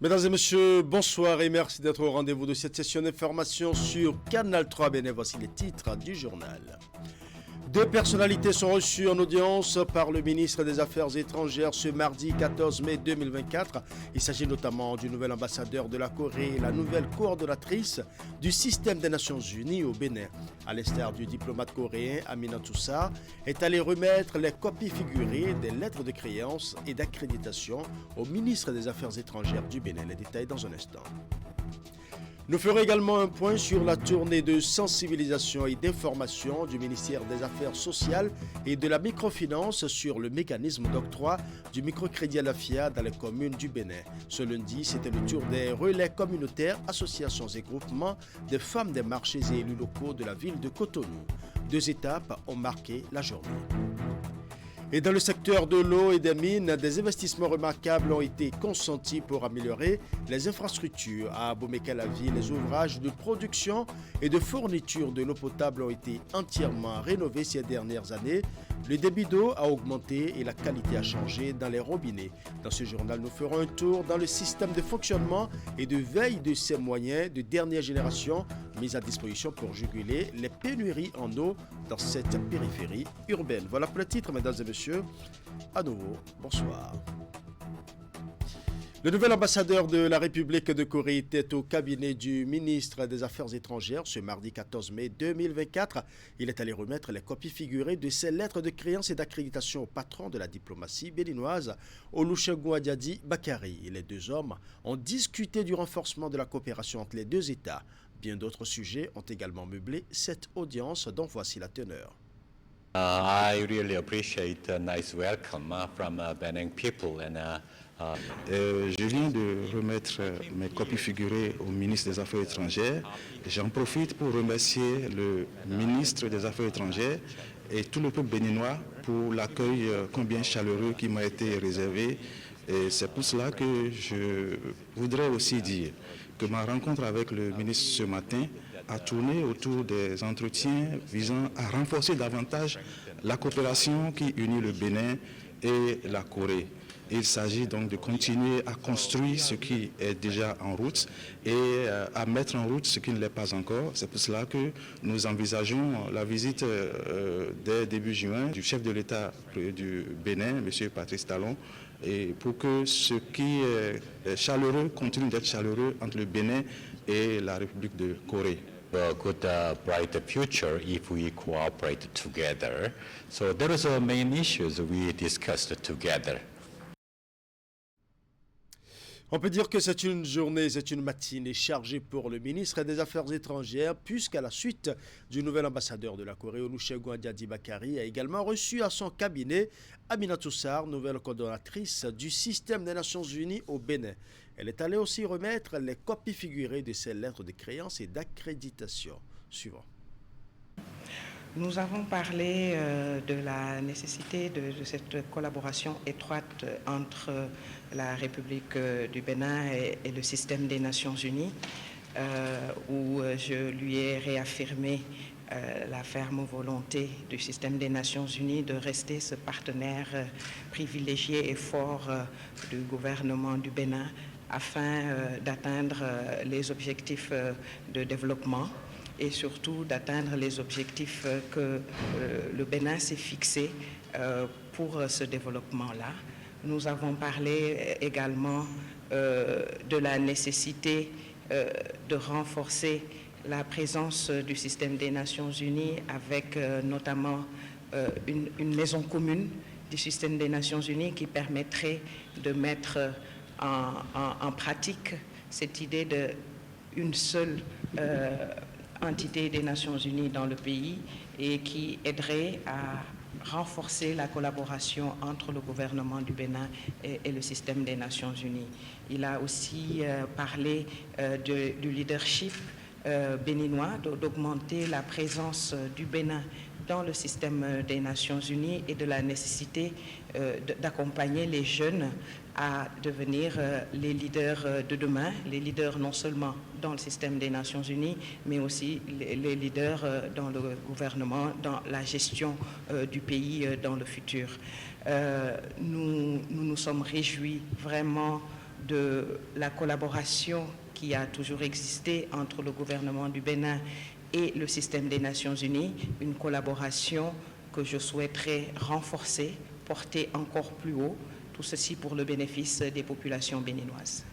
Mesdames et messieurs, bonsoir et merci d'être au rendez-vous de cette session d'information sur Canal 3 Bénin. Voici les titres du journal. Deux personnalités sont reçues en audience par le ministre des Affaires étrangères ce mardi 14 mai 2024. Il s'agit notamment du nouvel ambassadeur de la Corée et la nouvelle coordonnatrice du système des Nations Unies au Bénin. À l'instar du diplomate coréen Aminatou Sarr, est allé remettre les copies figurées des lettres de créance et d'accréditation au ministre des Affaires étrangères du Bénin. Les détails dans un instant. Nous ferons également un point sur la tournée de sensibilisation et d'information du ministère des Affaires sociales et de la microfinance sur le mécanisme d'octroi du microcrédit à la FIA dans les communes du Bénin. Ce lundi, c'était le tour des relais communautaires, associations et groupements des femmes des marchés et élus locaux de la ville de Cotonou. Deux étapes ont marqué la journée. Et dans le secteur de l'eau et des mines, des investissements remarquables ont été consentis pour améliorer les infrastructures. À Abomey-Calavi, les ouvrages de production et de fourniture de l'eau potable ont été entièrement rénovés ces dernières années. Le débit d'eau a augmenté et la qualité a changé dans les robinets. Dans ce journal, nous ferons un tour dans le système de fonctionnement et de veille de ces moyens de dernière génération mis à disposition pour juguler les pénuries en eau dans cette périphérie urbaine. Voilà pour le titre, mesdames et messieurs. À nouveau, bonsoir. Le nouvel ambassadeur de la République de Corée était au cabinet du ministre des Affaires étrangères ce mardi 14 mai 2024. Il est allé remettre les copies figurées de ses lettres de créance et d'accréditation au patron de la diplomatie béninoise, Olusegun Adiadi Bakari. Les deux hommes ont discuté du renforcement de la coopération entre les deux États. Bien d'autres sujets ont également meublé cette audience dont voici la teneur. I really appreciate a nice welcome from Benin people Je viens de remettre mes copies figurées au ministre des Affaires étrangères. J'en profite pour remercier le ministre des Affaires étrangères et tout le peuple béninois pour l'accueil combien chaleureux qui m'a été réservé. Et c'est pour cela que je voudrais aussi dire que ma rencontre avec le ministre ce matin a tourné autour des entretiens visant à renforcer davantage la coopération qui unit le Bénin et la Corée. Il s'agit donc de continuer à construire ce qui est déjà en route et à mettre en route ce qui ne l'est pas encore. C'est pour cela que nous envisageons la visite dès début juin du chef de l'État du Bénin, M. Patrice Talon, et pour que ce qui est chaleureux continue d'être chaleureux entre le Bénin et la République de Corée. a good, bright future if we cooperate together. So there is a main issues we discussed together. On peut dire que c'est une journée, c'est une matinée chargée pour le ministre des Affaires étrangères, puisqu'à la suite du nouvel ambassadeur de la Corée, Olusegun Adiadi Bakari, a également reçu à son cabinet Aminatou Sarr, nouvelle coordonnatrice du système des Nations Unies au Bénin. Elle est allée aussi remettre les copies figurées de ses lettres de créance et d'accréditation. Suivant. Nous avons parlé de la nécessité de cette collaboration étroite entre la République du Bénin et le système des Nations Unies, où je lui ai réaffirmé la ferme volonté du système des Nations Unies de rester ce partenaire privilégié et fort du gouvernement du Bénin afin d'atteindre les objectifs de développement et surtout d'atteindre les objectifs que le Bénin s'est fixés pour ce développement-là. Nous avons parlé également de la nécessité de renforcer la présence du système des Nations Unies avec notamment une maison commune du système des Nations Unies qui permettrait de mettre en pratique cette idée d'une seule entité des Nations Unies dans le pays et qui aiderait à renforcer la collaboration entre le gouvernement du Bénin et le système des Nations Unies. Il a aussi parlé du leadership béninois, d'augmenter la présence du Bénin dans le système des Nations Unies et de la nécessité d'accompagner les jeunes à devenir les leaders de demain, les leaders non seulement dans le système des Nations Unies, mais aussi les leaders dans le gouvernement, dans la gestion du pays dans le futur. Nous nous sommes réjouis vraiment de la collaboration qui a toujours existé entre le gouvernement du Bénin et le système des Nations Unies, une collaboration que je souhaiterais renforcer, porter encore plus haut, tout ceci pour le bénéfice des populations béninoises.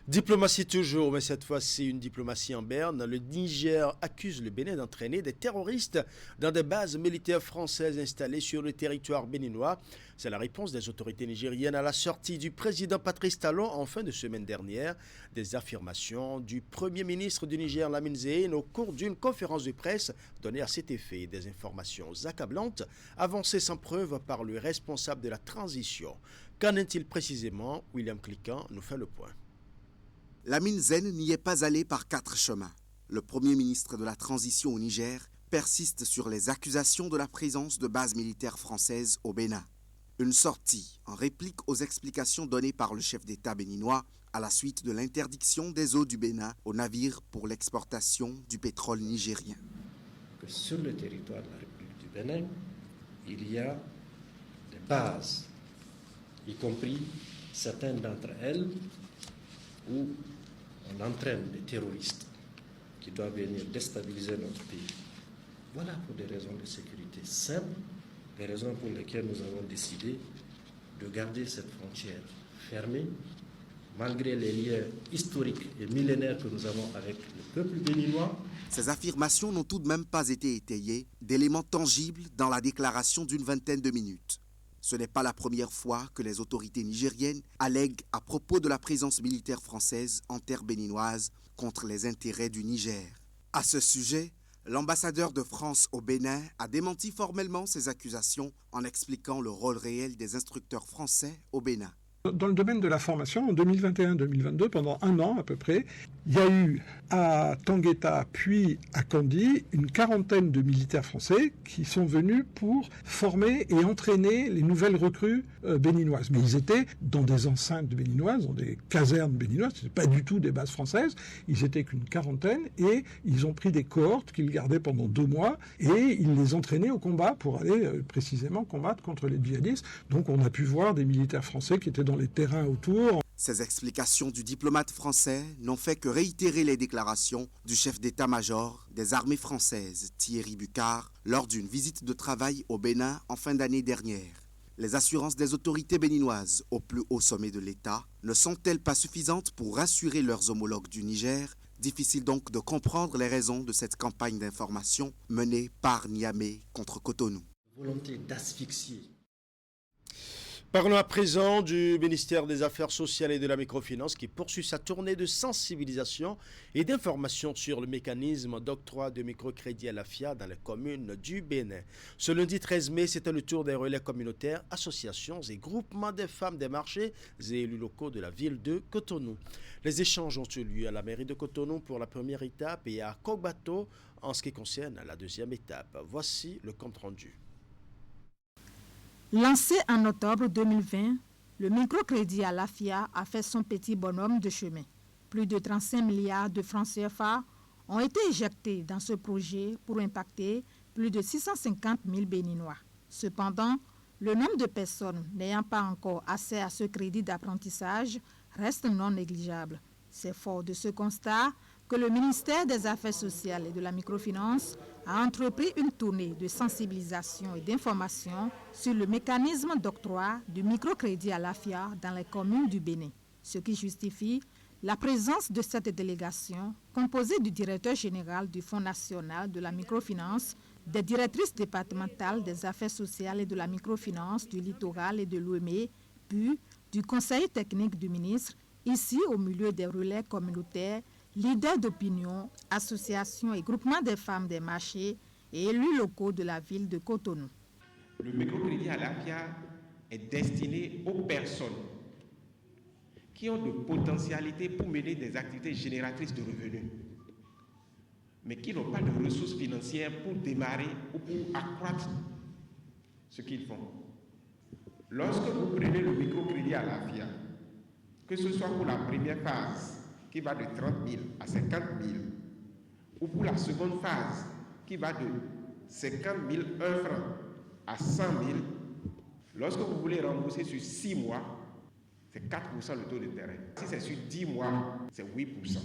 Diplomatie toujours, mais cette fois-ci une diplomatie en berne. Le Niger accuse le Bénin d'entraîner des terroristes dans des bases militaires françaises installées sur le territoire béninois. C'est la réponse des autorités nigériennes à la sortie du président Patrice Talon en fin de semaine dernière. Des affirmations du Premier ministre du Niger, Lamine Zeine, au cours d'une conférence de presse donnée à cet effet. Des informations accablantes avancées sans preuve par le responsable de la transition. Qu'en est-il précisément? William Cliquant nous fait le point. Lamine Zeine n'y est pas allé par 4 chemins. Le Premier ministre de la Transition au Niger persiste sur les accusations de la présence de bases militaires françaises au Bénin. Une sortie en réplique aux explications données par le chef d'État béninois à la suite de l'interdiction des eaux du Bénin aux navires pour l'exportation du pétrole nigérien. Que sur le territoire de la République du Bénin, il y a des bases, y compris certaines d'entre elles où on entraîne des terroristes qui doivent venir déstabiliser notre pays. Voilà pour des raisons de sécurité simples, les raisons pour lesquelles nous avons décidé de garder cette frontière fermée, malgré les liens historiques et millénaires que nous avons avec le peuple béninois. Ces affirmations n'ont tout de même pas été étayées d'éléments tangibles dans la déclaration d'une vingtaine de minutes. Ce n'est pas la première fois que les autorités nigériennes allèguent à propos de la présence militaire française en terre béninoise contre les intérêts du Niger. À ce sujet, l'ambassadeur de France au Bénin a démenti formellement ces accusations en expliquant le rôle réel des instructeurs français au Bénin. Dans le domaine de la formation, en 2021-2022, pendant 1 an à peu près, il y a eu à Tangueta puis à Kandji une quarantaine de militaires français qui sont venus pour former et entraîner les nouvelles recrues béninoises. Mais ils étaient dans des enceintes béninoises, dans des casernes béninoises, ce n'était pas du tout des bases françaises, ils étaient qu'une quarantaine et ils ont pris des cohortes qu'ils gardaient pendant 2 mois et ils les entraînaient au combat pour aller précisément combattre contre les djihadistes. Donc on a pu voir des militaires français qui étaient dans les terrains autour. Ces explications du diplomate français n'ont fait que réitérer les déclarations du chef d'état-major des armées françaises, Thierry Bucard, lors d'une visite de travail au Bénin en fin d'année dernière. Les assurances des autorités béninoises au plus haut sommet de l'État ne sont-elles pas suffisantes pour rassurer leurs homologues du Niger? Difficile donc de comprendre les raisons de cette campagne d'information menée par Niamey contre Cotonou. Volonté d'asphyxier. Parlons à présent du ministère des Affaires sociales et de la microfinance qui poursuit sa tournée de sensibilisation et d'information sur le mécanisme d'octroi de microcrédit à la FIA dans les communes du Bénin. Ce lundi 13 mai, c'était le tour des relais communautaires, associations et groupements des femmes des marchés et élus locaux de la ville de Cotonou. Les échanges ont eu lieu à la mairie de Cotonou pour la première étape et à Kogbato en ce qui concerne la deuxième étape. Voici le compte rendu. Lancé en octobre 2020, le microcrédit à la FIA a fait son petit bonhomme de chemin. Plus de 35 milliards de francs CFA ont été éjectés dans ce projet pour impacter plus de 650 000 Béninois. Cependant, le nombre de personnes n'ayant pas encore accès à ce crédit d'apprentissage reste non négligeable. C'est fort de ce constat que le ministère des Affaires sociales et de la microfinance a entrepris une tournée de sensibilisation et d'information sur le mécanisme d'octroi du microcrédit à la FIA dans les communes du Bénin, ce qui justifie la présence de cette délégation composée du directeur général du Fonds national de la microfinance, des directrices départementales des affaires sociales et de la microfinance du littoral et de l'OME, puis du conseil technique du ministre, ici au milieu des relais communautaires, leaders d'opinion, associations et groupements des femmes des marchés et élus locaux de la ville de Cotonou. Le microcrédit à la FIA est destiné aux personnes qui ont de potentialités pour mener des activités génératrices de revenus, mais qui n'ont pas de ressources financières pour démarrer ou pour accroître ce qu'ils font. Lorsque vous prenez le microcrédit à la FIA, que ce soit pour la première phase, qui va de 30 000 à 50 000, ou pour la seconde phase, qui va de 50 000 francs à 100 000, lorsque vous voulez rembourser sur 6 mois, c'est 4% le taux d'intérêt. Si c'est sur 10 mois, c'est 8%.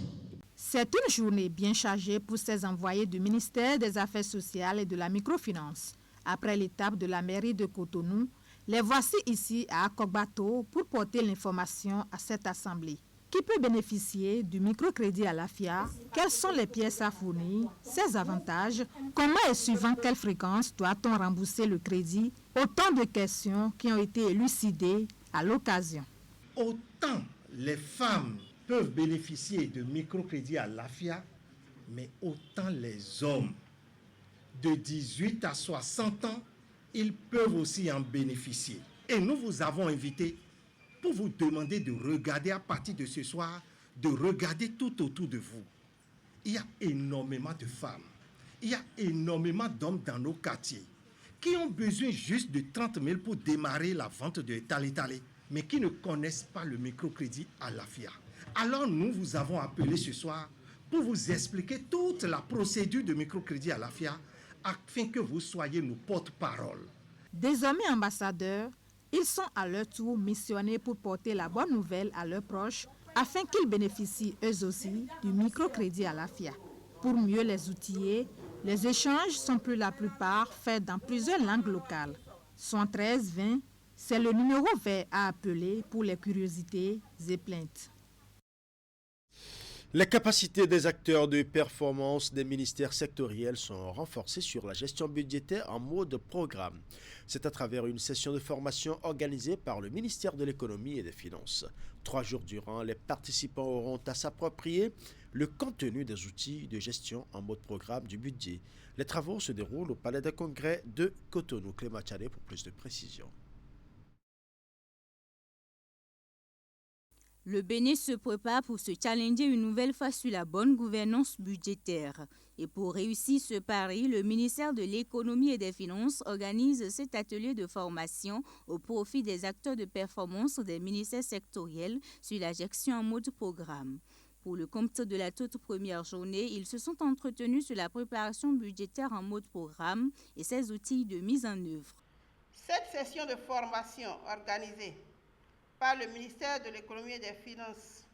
C'est une journée bien chargée pour ces envoyés du ministère des Affaires sociales et de la microfinance. Après l'étape de la mairie de Cotonou, les voici ici à Akogbato pour porter l'information à cette assemblée. Qui peut bénéficier du microcrédit à l'AFIA? Quelles sont les pièces à fournir? Ses avantages? Comment et suivant quelle fréquence doit-on rembourser le crédit? Autant de questions qui ont été élucidées à l'occasion. Autant les femmes peuvent bénéficier de microcrédit à l'AFIA, mais autant les hommes de 18 à 60 ans, ils peuvent aussi en bénéficier. Et nous vous avons invité pour vous demander de regarder à partir de ce soir, de regarder tout autour de vous. Il y a énormément de femmes, il y a énormément d'hommes dans nos quartiers qui ont besoin juste de 30 000 pour démarrer la vente de Tali-Tali, mais qui ne connaissent pas le microcrédit à l'AFIA. Alors nous vous avons appelé ce soir pour vous expliquer toute la procédure de microcrédit à l'AFIA afin que vous soyez nos porte-parole. Désormais ambassadeurs, ils sont à leur tour missionnés pour porter la bonne nouvelle à leurs proches afin qu'ils bénéficient eux aussi du microcrédit à l'AFIA. Pour mieux les outiller, les échanges sont pour la plupart faits dans plusieurs langues locales. 73 20, c'est le numéro vert à appeler pour les curiosités et plaintes. Les capacités des acteurs de performance des ministères sectoriels sont renforcées sur la gestion budgétaire en mode programme. C'est à travers une session de formation organisée par le ministère de l'Économie et des Finances. 3 jours durant, les participants auront à s'approprier le contenu des outils de gestion en mode programme du budget. Les travaux se déroulent au Palais des Congrès de Cotonou. Clément Tchadé pour plus de précisions. Le Bénin se prépare pour se challenger une nouvelle fois sur la bonne gouvernance budgétaire. Et pour réussir ce pari, le ministère de l'Économie et des Finances organise cet atelier de formation au profit des acteurs de performance des ministères sectoriels sur la gestion en mode programme. Pour le compte de la toute première journée, ils se sont entretenus sur la préparation budgétaire en mode programme et ses outils de mise en œuvre. Cette session de formation organisée par le ministère de l'Économie et des Finances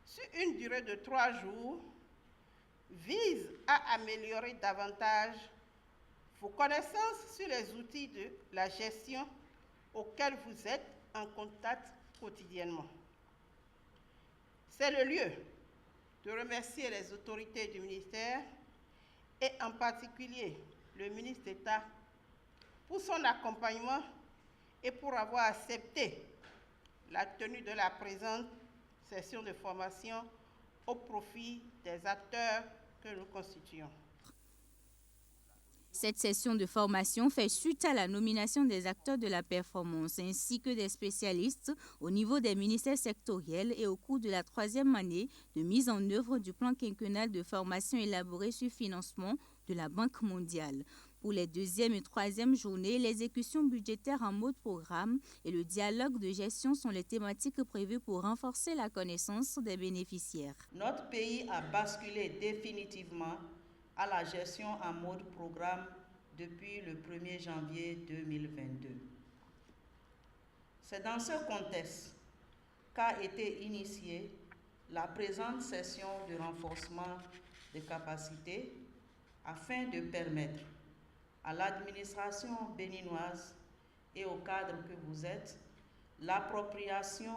sur une durée de 3 jours vise à améliorer davantage vos connaissances sur les outils de la gestion auxquels vous êtes en contact quotidiennement. C'est le lieu de remercier les autorités du ministère et en particulier le ministre d'État pour son accompagnement et pour avoir accepté la tenue de la présente session de formation au profit des acteurs que nous constituons. Cette session de formation fait suite à la nomination des acteurs de la performance ainsi que des spécialistes au niveau des ministères sectoriels et au cours de la 3e année de mise en œuvre du plan quinquennal de formation élaboré sur financement de la Banque mondiale. Pour les 2e et 3e journées, l'exécution budgétaire en mode programme et le dialogue de gestion sont les thématiques prévues pour renforcer la connaissance des bénéficiaires. Notre pays a basculé définitivement à la gestion en mode programme depuis le 1er janvier 2022. C'est dans ce contexte qu'a été initiée la présente session de renforcement des capacités afin de permettre à l'administration béninoise et au cadre que vous êtes l'appropriation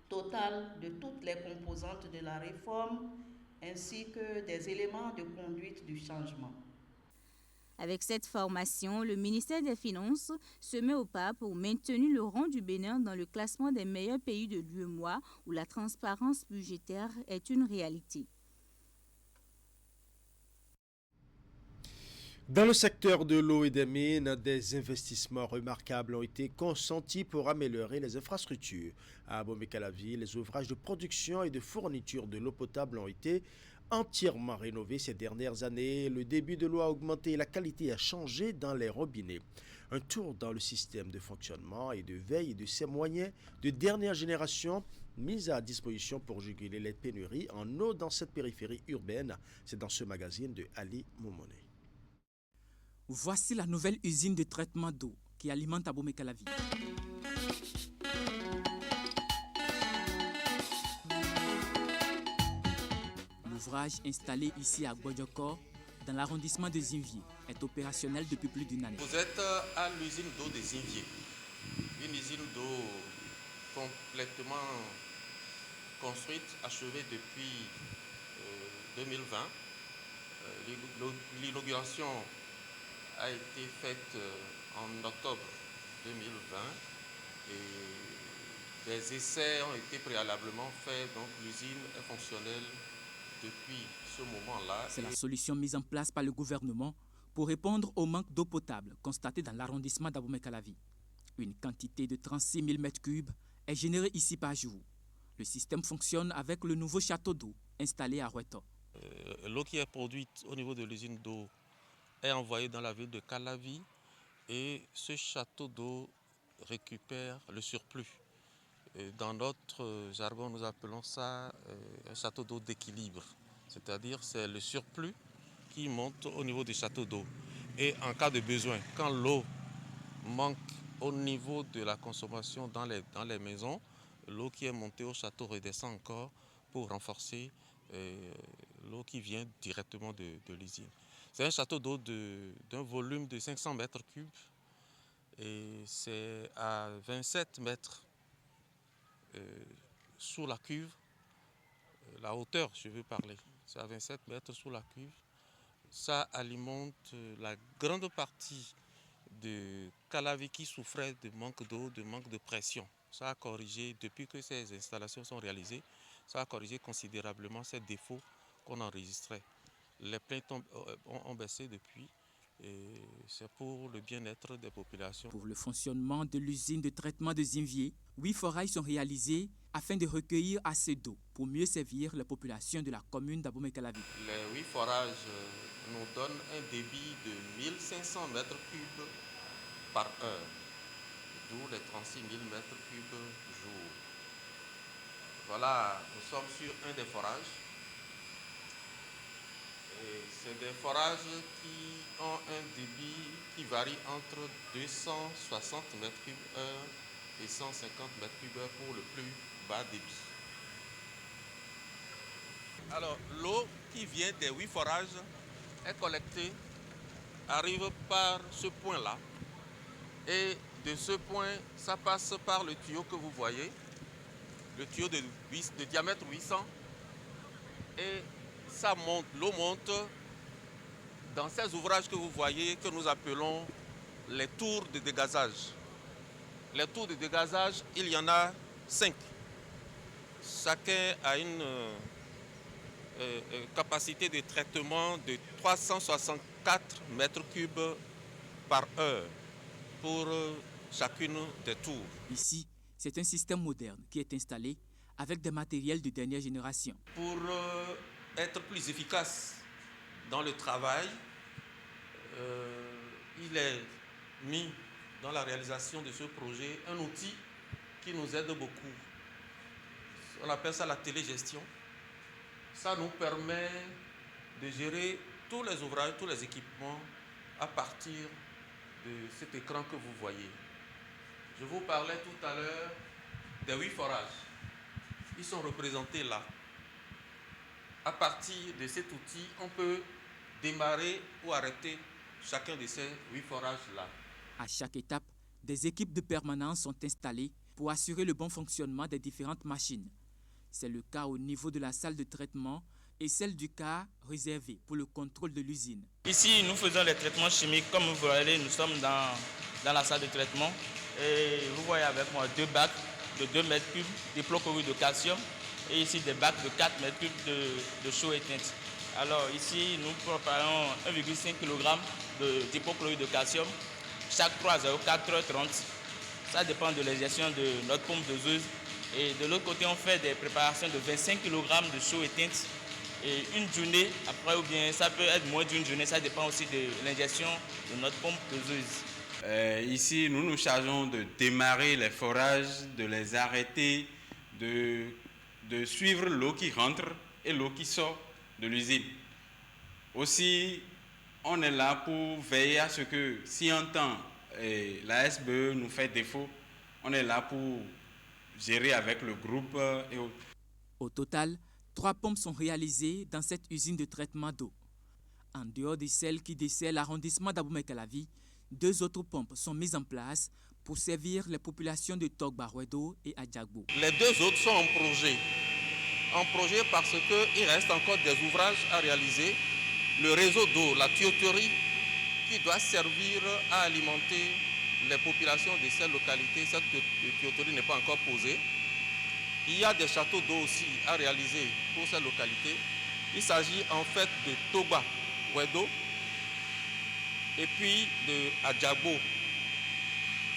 totale de toutes les composantes de la réforme ainsi que des éléments de conduite du changement. Avec cette formation, le ministère des Finances se met au pas pour maintenir le rang du Bénin dans le classement des meilleurs pays de l'UEMOA où la transparence budgétaire est une réalité. Dans le secteur de l'eau et des mines, des investissements remarquables ont été consentis pour améliorer les infrastructures. À Abomey-Calavi, les ouvrages de production et de fourniture de l'eau potable ont été entièrement rénovés ces dernières années. Le débit de l'eau a augmenté et la qualité a changé dans les robinets. Un tour dans le système de fonctionnement et de veille de ces moyens de dernière génération mis à disposition pour juguler les pénuries en eau dans cette périphérie urbaine. C'est dans ce magazine de Ali Momone. Voici la nouvelle usine de traitement d'eau qui alimente Abomey-Calavi. l'ouvrage installé ici à Gbodjokor, dans l'arrondissement de Zinvier, est opérationnel depuis plus d'une année. Vous êtes à l'usine d'eau de Zinvier, une usine d'eau complètement construite, achevée depuis 2020. L'inauguration a été faite en octobre 2020 et des essais ont été préalablement faits, donc l'usine est fonctionnelle depuis ce moment-là. C'est la solution mise en place par le gouvernement pour répondre au manque d'eau potable constaté dans l'arrondissement d'Abomey-Calavi. Une quantité de 36 000 m3 est générée ici par jour. Le système fonctionne avec le nouveau château d'eau installé à Roueto. L'eau qui est produite au niveau de l'usine d'eau est envoyée dans la ville de Calavi et ce château d'eau récupère le surplus. Dans notre jargon, nous appelons ça un château d'eau d'équilibre. C'est-à-dire c'est le surplus qui monte au niveau du château d'eau. Et en cas de besoin, quand l'eau manque au niveau de la consommation dans les maisons, l'eau qui est montée au château redescend encore pour renforcer l'eau qui vient directement de l'usine. C'est un château d'eau d'un volume de 500 mètres cubes et c'est à 27 mètres sous la cuve, la hauteur je veux parler, c'est à 27 mètres sous la cuve. Ça alimente la grande partie de Calavi qui souffrait de manque d'eau, de manque de pression. Ça a corrigé, depuis que ces installations sont réalisées, ça a corrigé considérablement ces défauts qu'on enregistrait. Les plaintes ont baissé depuis et c'est pour le bien-être des populations. Pour le fonctionnement de l'usine de traitement de Zinvier, 8 forages sont réalisés afin de recueillir assez d'eau pour mieux servir les populations de la commune d'Abomey-Calavi. Les 8 forages nous donnent un débit de 1500 mètres cubes par heure, d'où les 36 000 mètres cubes jour. Voilà, nous sommes sur un des forages. C'est des forages qui ont un débit qui varie entre 260 mètres cubes heure et 150 mètres cubes heure pour le plus bas débit. Alors, l'eau qui vient des 8 forages est collectée, arrive par ce point-là. Et de ce point, ça passe par le tuyau que vous voyez, le tuyau de diamètre 800. Et ça monte, l'eau monte dans ces ouvrages que vous voyez, que nous appelons les tours de dégazage. Les tours de dégazage, il y en a 5. Chacun a une capacité de traitement de 364 mètres cubes par heure pour chacune des tours. Ici, c'est un système moderne qui est installé avec des matériels de dernière génération. Pour être plus efficace dans le travail, il est mis dans la réalisation de ce projet un outil qui nous aide beaucoup. On appelle ça la télégestion. Ça nous permet de gérer tous les ouvrages, tous les équipements à partir de cet écran que vous voyez. Je vous parlais tout à l'heure des 8 forages. Ils sont représentés là. À partir de cet outil, on peut démarrer ou arrêter chacun de ces 8 forages-là. À chaque étape, des équipes de permanence sont installées pour assurer le bon fonctionnement des différentes machines. C'est le cas au niveau de la salle de traitement et celle du cas réservé pour le contrôle de l'usine. Ici, nous faisons les traitements chimiques. Comme vous voyez, nous sommes dans la salle de traitement. Et vous voyez avec moi 2 bacs de 2 mètres cubes d'hypochlorite de calcium et ici des bacs de 4 mètres cubes de chaux éteinte. Alors ici, nous préparons 1,5 kg d'hypochlorite de calcium chaque 3h, 4h30. Ça dépend de l'ingestion de notre pompe doseuse. Et de l'autre côté, on fait des préparations de 25 kg de chaux éteinte. Et une journée, après, ou bien ça peut être moins d'une journée, ça dépend aussi de l'ingestion de notre pompe doseuse. Ici, nous nous chargeons de démarrer les forages, de les arrêter, de suivre l'eau qui rentre et l'eau qui sort de l'usine. Aussi, on est là pour veiller à ce que, si un temps la SBE nous fait défaut, on est là pour gérer avec le groupe et autres. Au total, 3 pompes sont réalisées dans cette usine de traitement d'eau. En dehors de celles qui desservent l'arrondissement d'Abomey-Calavi, 2 autres pompes sont mises en place pour servir les populations de Togba-Wedo et Adjagbo. Les 2 autres sont en projet. En projet parce qu'il reste encore des ouvrages à réaliser. Le réseau d'eau, la tuyauterie qui doit servir à alimenter les populations de ces localités, cette tuyauterie n'est pas encore posée. Il y a des châteaux d'eau aussi à réaliser pour ces localités. Il s'agit en fait de Togba, Wedo et puis de Adjagbo.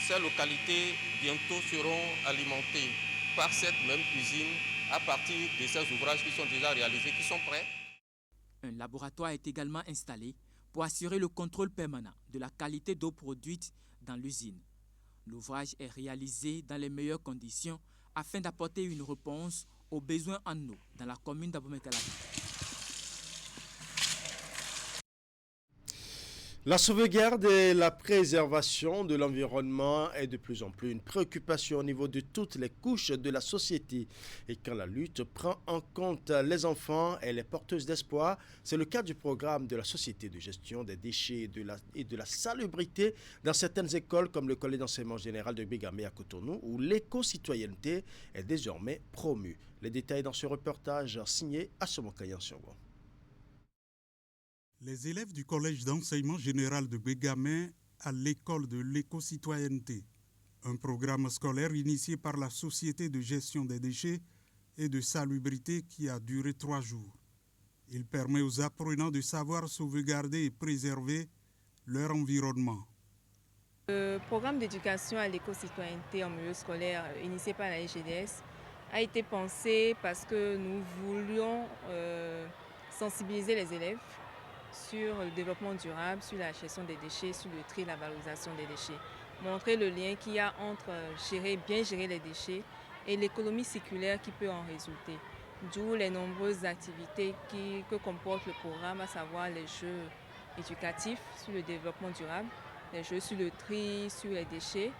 Ces localités bientôt seront alimentées par cette même usine à partir de ces ouvrages qui sont déjà réalisés, qui sont prêts. Un laboratoire est également installé pour assurer le contrôle permanent de la qualité d'eau produite dans l'usine. L'ouvrage est réalisé dans les meilleures conditions afin d'apporter une réponse aux besoins en eau dans la commune d'Abomey-Calavi. La sauvegarde et la préservation de l'environnement est de plus en plus une préoccupation au niveau de toutes les couches de la société. Et quand la lutte prend en compte les enfants et les porteuses d'espoir, c'est le cas du programme de la Société de gestion des déchets et de la salubrité dans certaines écoles comme le collège d'enseignement général de Bégamé à Cotonou où l'éco-citoyenneté est désormais promue. Les détails dans ce reportage signé Assomo Kayan-Siongo. Les élèves du collège d'enseignement général de Bégamé à l'école de l'éco-citoyenneté, un programme scolaire initié par la Société de gestion des déchets et de salubrité qui a duré 3 jours. Il permet aux apprenants de savoir sauvegarder et préserver leur environnement. Le programme d'éducation à l'éco-citoyenneté en milieu scolaire initié par la SGDS a été pensé parce que nous voulions sensibiliser les élèves sur le développement durable, sur la gestion des déchets, sur le tri et la valorisation des déchets. Montrer le lien qu'il y a entre bien gérer les déchets et l'économie circulaire qui peut en résulter. D'où les nombreuses activités que comporte le programme, à savoir les jeux éducatifs sur le développement durable, les jeux sur le tri, sur les déchets.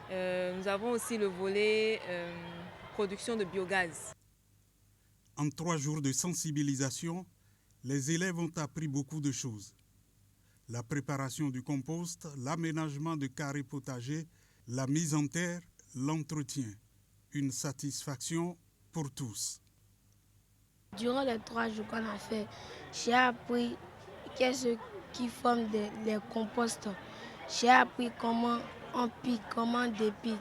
Nous avons aussi le volet production de biogaz. En 3 jours de sensibilisation, les élèves ont appris beaucoup de choses. La préparation du compost, l'aménagement de carrés potagers, la mise en terre, l'entretien. Une satisfaction pour tous. Durant les 3 jours qu'on a fait, j'ai appris qu'est-ce qui forme les composts. J'ai appris comment on pique, comment on dépique.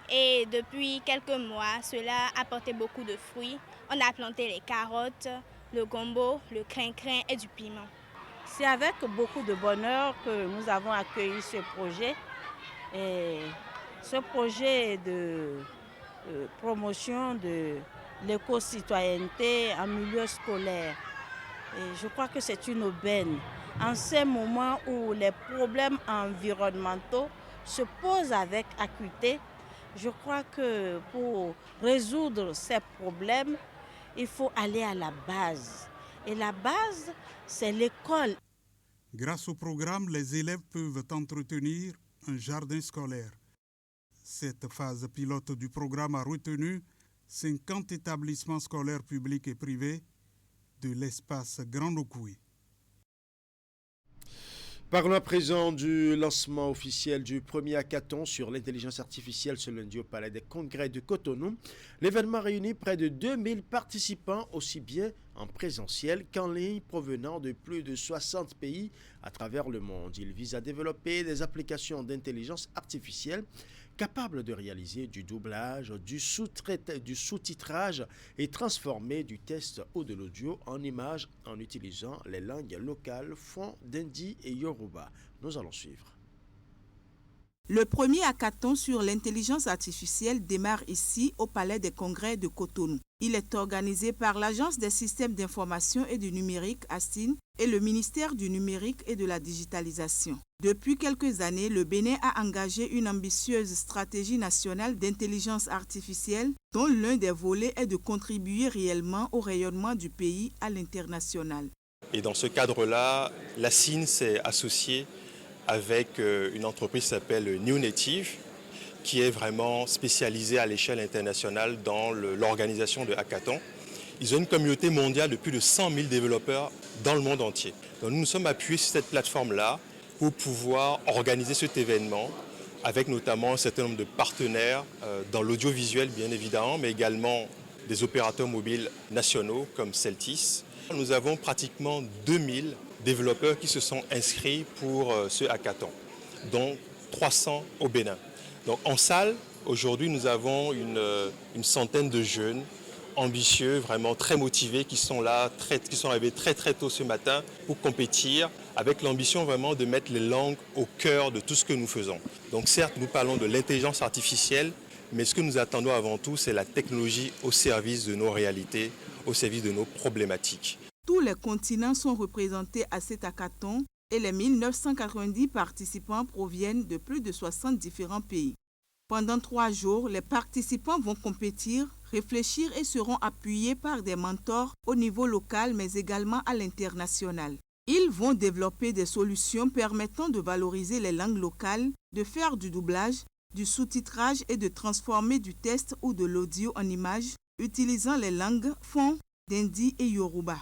Et depuis quelques mois, cela a porté beaucoup de fruits. On a planté les carottes, le gombo, le crin-crin et du piment. C'est avec beaucoup de bonheur que nous avons accueilli ce projet. Et ce projet de promotion de l'éco-citoyenneté en milieu scolaire. Et je crois que c'est une aubaine. En ces moments où les problèmes environnementaux se posent avec acuité, je crois que pour résoudre ces problèmes, il faut aller à la base. Et la base, c'est l'école. Grâce au programme, les élèves peuvent entretenir un jardin scolaire. Cette phase pilote du programme a retenu 50 établissements scolaires publics et privés de l'espace Grand Okoui. Parlons à présent du lancement officiel du premier hackathon sur l'intelligence artificielle ce lundi au Palais des Congrès de Cotonou. L'événement réunit près de 2000 participants, aussi bien en présentiel qu'en ligne, provenant de plus de 60 pays à travers le monde. Il vise à développer des applications d'intelligence artificielle capables de réaliser du doublage, du sous-titrage et transformer du texte ou de l'audio en images en utilisant les langues locales Fon, Dindi et Yoruba. Nous allons suivre. Le premier hackathon sur l'intelligence artificielle démarre ici au Palais des Congrès de Cotonou. Il est organisé par l'Agence des systèmes d'information et du numérique ASTIN et le ministère du numérique et de la digitalisation. Depuis quelques années, le Bénin a engagé une ambitieuse stratégie nationale d'intelligence artificielle dont l'un des volets est de contribuer réellement au rayonnement du pays à l'international. Et dans ce cadre-là, l'ASTIN s'est associée avec une entreprise qui s'appelle New Native, qui est vraiment spécialisée à l'échelle internationale dans l'organisation de hackathons. Ils ont une communauté mondiale de plus de 100 000 développeurs dans le monde entier. Donc nous nous sommes appuyés sur cette plateforme-là pour pouvoir organiser cet événement avec notamment un certain nombre de partenaires dans l'audiovisuel bien évidemment, mais également des opérateurs mobiles nationaux comme Celtis. Nous avons pratiquement 2000 développeurs qui se sont inscrits pour ce hackathon, dont 300 au Bénin. Donc en salle, aujourd'hui, nous avons une centaine de jeunes ambitieux, vraiment très motivés, qui sont là, qui sont arrivés très tôt ce matin pour compétir, avec l'ambition vraiment de mettre les langues au cœur de tout ce que nous faisons. Donc certes, nous parlons de l'intelligence artificielle, mais ce que nous attendons avant tout, c'est la technologie au service de nos réalités, au service de nos problématiques. Tous les continents sont représentés à cet hackathon et les 1990 participants proviennent de plus de 60 différents pays. Pendant 3 jours, les participants vont compétir, réfléchir et seront appuyés par des mentors au niveau local mais également à l'international. Ils vont développer des solutions permettant de valoriser les langues locales, de faire du doublage, du sous-titrage et de transformer du texte ou de l'audio en images utilisant les langues Fon, Dindi et Yoruba.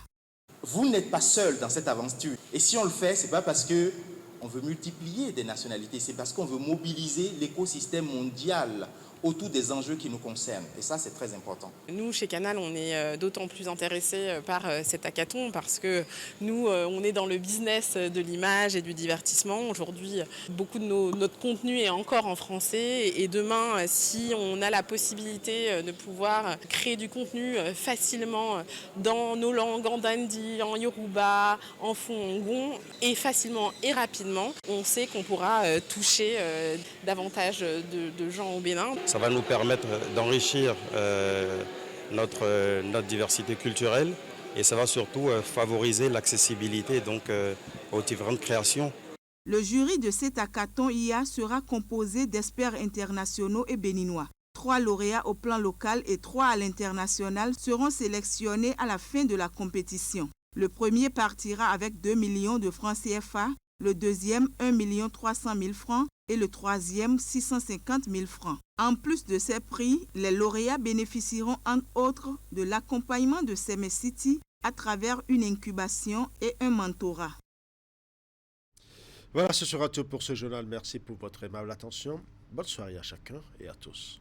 Vous n'êtes pas seul dans cette aventure. Et si on le fait, ce n'est pas parce que on veut multiplier des nationalités, c'est parce qu'on veut mobiliser l'écosystème mondial autour des enjeux qui nous concernent. Et ça, c'est très important. Nous, chez Canal, on est d'autant plus intéressés par cet hackathon parce que nous, on est dans le business de l'image et du divertissement. Aujourd'hui, beaucoup de notre contenu est encore en français. Et demain, si on a la possibilité de pouvoir créer du contenu facilement dans nos langues, en Dandi, en Yoruba, en Fongon, et facilement et rapidement, on sait qu'on pourra toucher davantage de gens au Bénin. Ça va nous permettre d'enrichir notre diversité culturelle et ça va surtout favoriser l'accessibilité aux différentes créations. Le jury de cet hackathon IA sera composé d'experts internationaux et béninois. 3 lauréats au plan local et 3 à l'international seront sélectionnés à la fin de la compétition. Le premier partira avec 2 millions de francs CFA, le deuxième 1 300 000 francs et le troisième 650 000 francs. En plus de ces prix, les lauréats bénéficieront entre autres de l'accompagnement de CMS City à travers une incubation et un mentorat. Voilà, ce sera tout pour ce journal. Merci pour votre aimable attention. Bonne soirée à chacun et à tous.